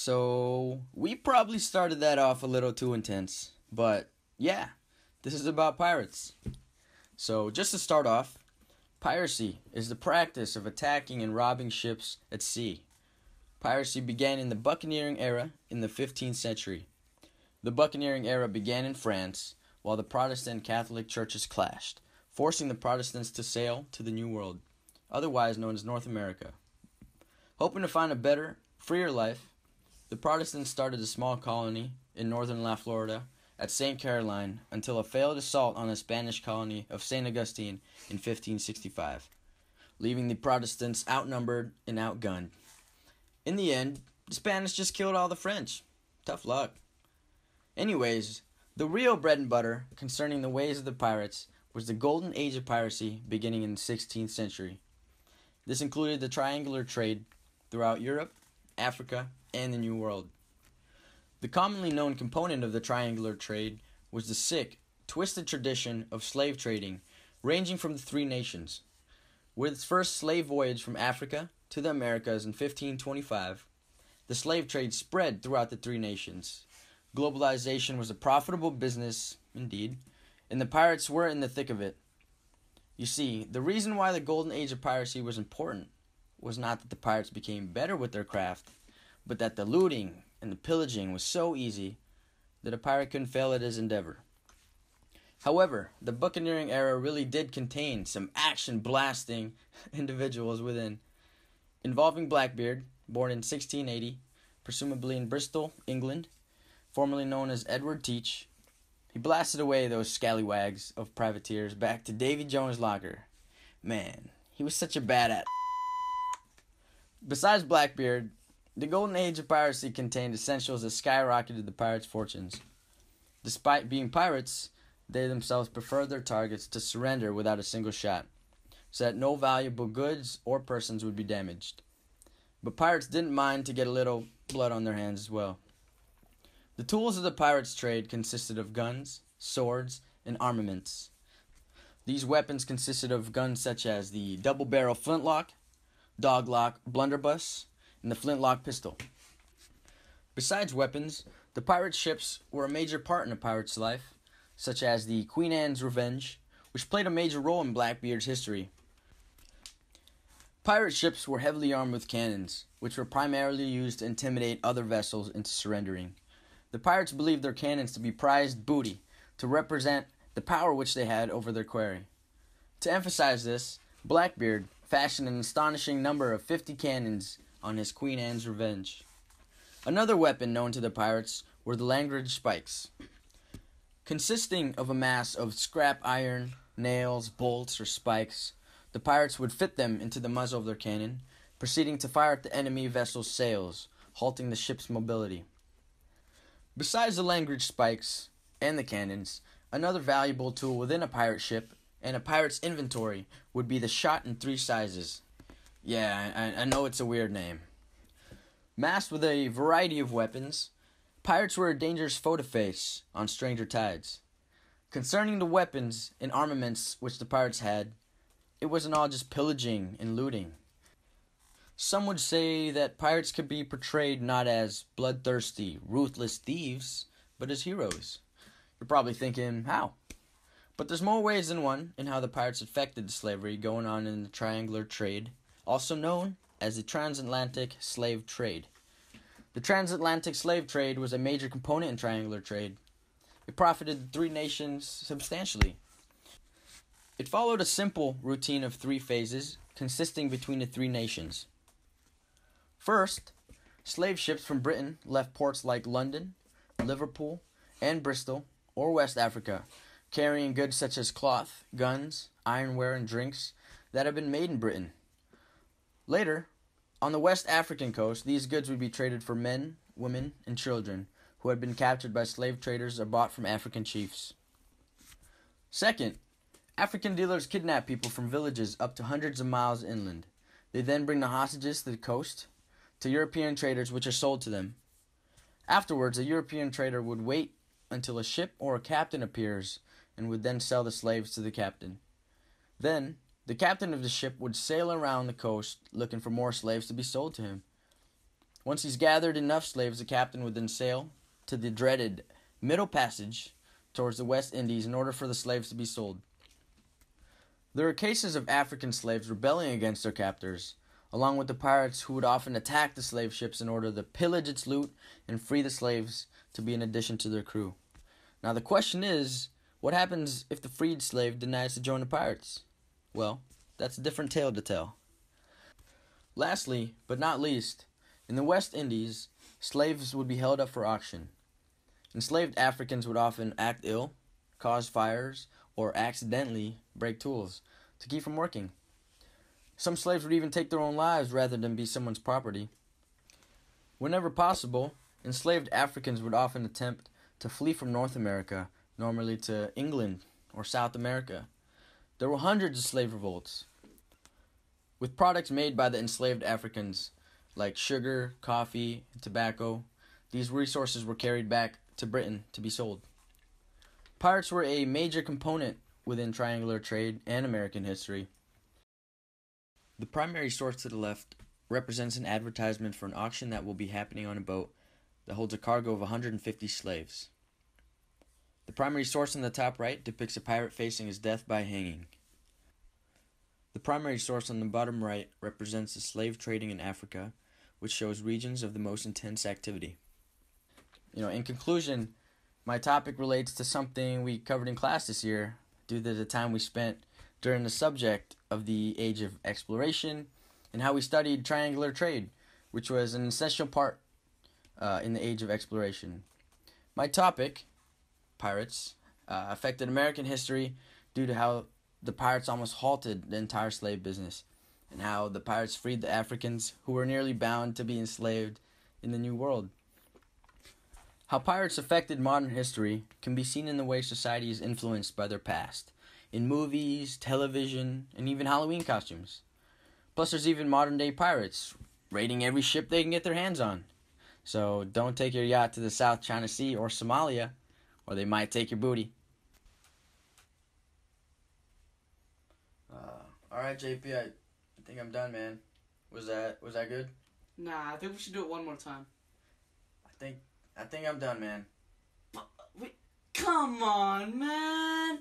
So, we probably started that off a little too intense, but yeah, this is about pirates. So, just to start off, piracy is the practice of attacking and robbing ships at sea. Piracy began in the buccaneering era in the 15th century. The buccaneering era began in France while the Protestant and Catholic churches clashed, forcing the Protestants to sail to the New World, otherwise known as North America. Hoping to find a better, freer life, the Protestants started a small colony in northern La Florida at St. Caroline until a failed assault on the Spanish colony of St. Augustine in 1565, leaving the Protestants outnumbered and outgunned. In the end, the Spanish just killed all the French. Tough luck. Anyways, the real bread and butter concerning the ways of the pirates was the golden age of piracy beginning in the 16th century. This included the triangular trade throughout Europe, Africa, and the New World. The commonly known component of the triangular trade was the sick, twisted tradition of slave trading, ranging from the three nations. With its first slave voyage from Africa to the Americas in 1525, the slave trade spread throughout the three nations. Globalization was a profitable business, indeed, and the pirates were in the thick of it. You see, the reason why the golden age of piracy was important was not that the pirates became better with their craft, but that the looting and the pillaging was so easy that a pirate couldn't fail at his endeavor. However, the buccaneering era really did contain some action-blasting individuals within, involving Blackbeard, born in 1680, presumably in Bristol, England, formerly known as Edward Teach. He blasted away those scallywags of privateers back to Davy Jones' locker. Man, he was such a badass. Besides Blackbeard, the golden age of piracy contained essentials that skyrocketed the pirates' fortunes. Despite being pirates, they themselves preferred their targets to surrender without a single shot, so that no valuable goods or persons would be damaged. But pirates didn't mind to get a little blood on their hands as well. The tools of the pirates' trade consisted of guns, swords, and armaments. These weapons consisted of guns such as the double-barrel flintlock, doglock blunderbuss, and the flintlock pistol. Besides weapons, the pirate ships were a major part in a pirate's life, such as the Queen Anne's Revenge, which played a major role in Blackbeard's history. Pirate ships were heavily armed with cannons, which were primarily used to intimidate other vessels into surrendering. The pirates believed their cannons to be prized booty, to represent the power which they had over their quarry. To emphasize this, Blackbeard fashioned an astonishing number of 50 cannons on his Queen Anne's Revenge. Another weapon known to the pirates were the Langridge spikes. Consisting of a mass of scrap iron, nails, bolts, or spikes, the pirates would fit them into the muzzle of their cannon, proceeding to fire at the enemy vessel's sails, halting the ship's mobility. Besides the Langridge spikes and the cannons, another valuable tool within a pirate ship and a pirate's inventory would be the shot in three sizes. Yeah, I know it's a weird name. Masked with a variety of weapons, pirates were a dangerous foe to face on stranger tides. Concerning the weapons and armaments which the pirates had, it wasn't all just pillaging and looting. Some would say that pirates could be portrayed not as bloodthirsty, ruthless thieves, but as heroes. You're probably thinking, how? But there's more ways than one in how the pirates affected the slavery going on in the triangular trade, also known as the transatlantic slave trade. The transatlantic slave trade was a major component in triangular trade. It profited the three nations substantially. It followed a simple routine of three phases consisting between the three nations. First, slave ships from Britain left ports like London, Liverpool, and Bristol, or West Africa, carrying goods such as cloth, guns, ironware, and drinks that had been made in Britain. Later, on the West African coast, these goods would be traded for men, women, and children who had been captured by slave traders or bought from African chiefs. Second, African dealers kidnap people from villages up to hundreds of miles inland. They then bring the hostages to the coast to European traders, which are sold to them. Afterwards, a European trader would wait until a ship or a captain appears and would then sell the slaves to the captain. Then, the captain of the ship would sail around the coast looking for more slaves to be sold to him. Once he's gathered enough slaves, the captain would then sail to the dreaded Middle Passage towards the West Indies in order for the slaves to be sold. There are cases of African slaves rebelling against their captors, along with the pirates who would often attack the slave ships in order to pillage its loot and free the slaves to be an addition to their crew. Now the question is, what happens if the freed slave denies to join the pirates? Well, that's a different tale to tell. Lastly, but not least, in the West Indies, slaves would be held up for auction. Enslaved Africans would often act ill, cause fires, or accidentally break tools to keep from working. Some slaves would even take their own lives rather than be someone's property. Whenever possible, enslaved Africans would often attempt to flee from North America, normally to England or South America. There were hundreds of slave revolts, with products made by the enslaved Africans, like sugar, coffee, and tobacco. These resources were carried back to Britain to be sold. Pirates were a major component within triangular trade and American history. The primary source to the left represents an advertisement for an auction that will be happening on a boat that holds a cargo of 150 slaves. The primary source on the top right depicts a pirate facing his death by hanging. The primary source on the bottom right represents the slave trading in Africa, which shows regions of the most intense activity. In conclusion, my topic relates to something we covered in class this year due to the time we spent during the subject of the Age of Exploration and how we studied triangular trade, which was an essential part in the Age of Exploration. My topic, pirates, affected American history due to how the pirates almost halted the entire slave business and how the pirates freed the Africans who were nearly bound to be enslaved in the New World. How pirates affected modern history can be seen in the way society is influenced by their past, in movies, television, and even Halloween costumes. Plus, there's even modern-day pirates raiding every ship they can get their hands on. So don't take your yacht to the South China Sea or Somalia, or they might take your booty. Alright, JP, I think I'm done, man. Was that good? Nah, I think we should do it one more time. I think I'm done, man. Wait, come on, man!